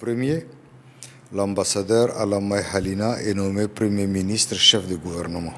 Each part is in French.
Premier, l'ambassadeur Alamay Halina est nommé Premier ministre chef de gouvernement.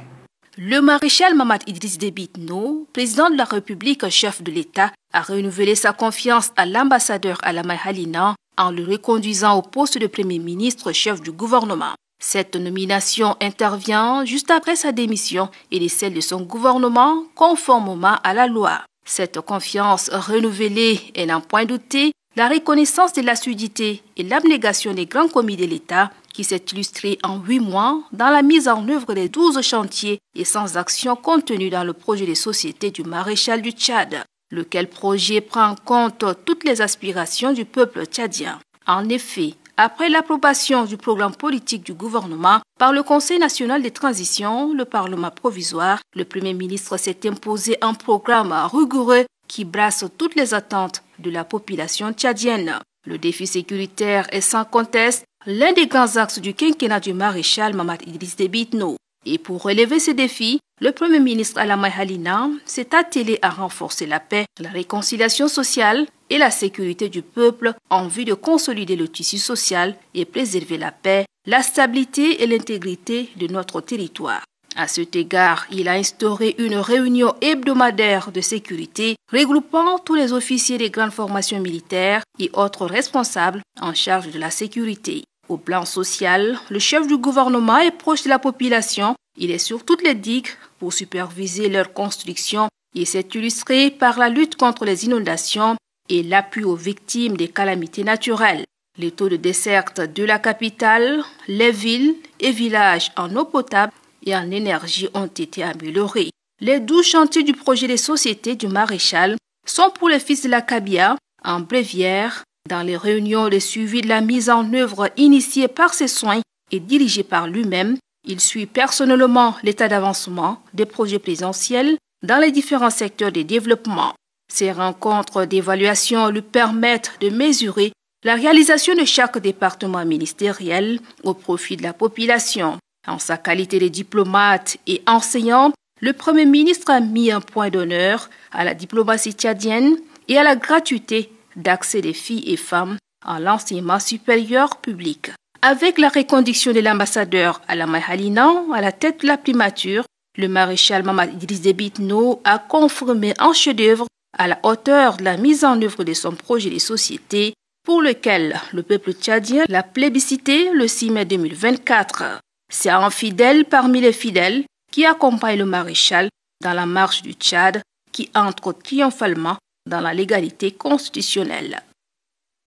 Le maréchal Mamad Idriss Déby Itno, président de la République, chef de l'État, a renouvelé sa confiance à l'ambassadeur Alamay Halina en le reconduisant au poste de Premier ministre chef du gouvernement. Cette nomination intervient juste après sa démission et celle de son gouvernement conformément à la loi. Cette confiance renouvelée est n'en point douté la reconnaissance de l'assiduité et l'abnégation des grands commis de l'État qui s'est illustrée en 8 mois dans la mise en œuvre des 12 chantiers et sans action contenus dans le projet de société du maréchal du Tchad, lequel projet prend en compte toutes les aspirations du peuple tchadien. En effet, après l'approbation du programme politique du gouvernement par le Conseil national de transition, le Parlement provisoire, le Premier ministre s'est imposé un programme rigoureux qui brasse toutes les attentes de la population tchadienne. Le défi sécuritaire est sans conteste l'un des grands axes du quinquennat du maréchal Mamad Idriss Déby Itno. Et pour relever ce défi, le Premier ministre Alamay Halina s'est attelé à renforcer la paix, la réconciliation sociale et la sécurité du peuple en vue de consolider le tissu social et préserver la paix, la stabilité et l'intégrité de notre territoire. À cet égard, il a instauré une réunion hebdomadaire de sécurité regroupant tous les officiers des grandes formations militaires et autres responsables en charge de la sécurité. Au plan social, le chef du gouvernement est proche de la population. Il est sur toutes les digues pour superviser leur construction et s'est illustré par la lutte contre les inondations et l'appui aux victimes des calamités naturelles. Les taux de desserte de la capitale, les villes et villages en eau potable et en énergie ont été améliorés. Les 12 chantiers du projet des sociétés du maréchal sont pour les fils de la Kabia, en Brévière. Dans les réunions de suivi de la mise en œuvre initiée par ses soins et dirigée par lui-même, il suit personnellement l'état d'avancement des projets présidentiels dans les différents secteurs de développement. Ces rencontres d'évaluation lui permettent de mesurer la réalisation de chaque département ministériel au profit de la population. En sa qualité de diplomate et enseignant, le Premier ministre a mis un point d'honneur à la diplomatie tchadienne et à la gratuité d'accès des filles et femmes à l'enseignement supérieur public. Avec la reconduction de l'ambassadeur Alamay Halina à la tête de la primature, le maréchal Mamad Idriss Déby Itno a confirmé un chef-d'œuvre à la hauteur de la mise en œuvre de son projet de société pour lequel le peuple tchadien l'a plébiscité le 6 mai 2024. C'est un fidèle parmi les fidèles qui accompagne le maréchal dans la marche du Tchad qui entre triomphalement dans la légalité constitutionnelle.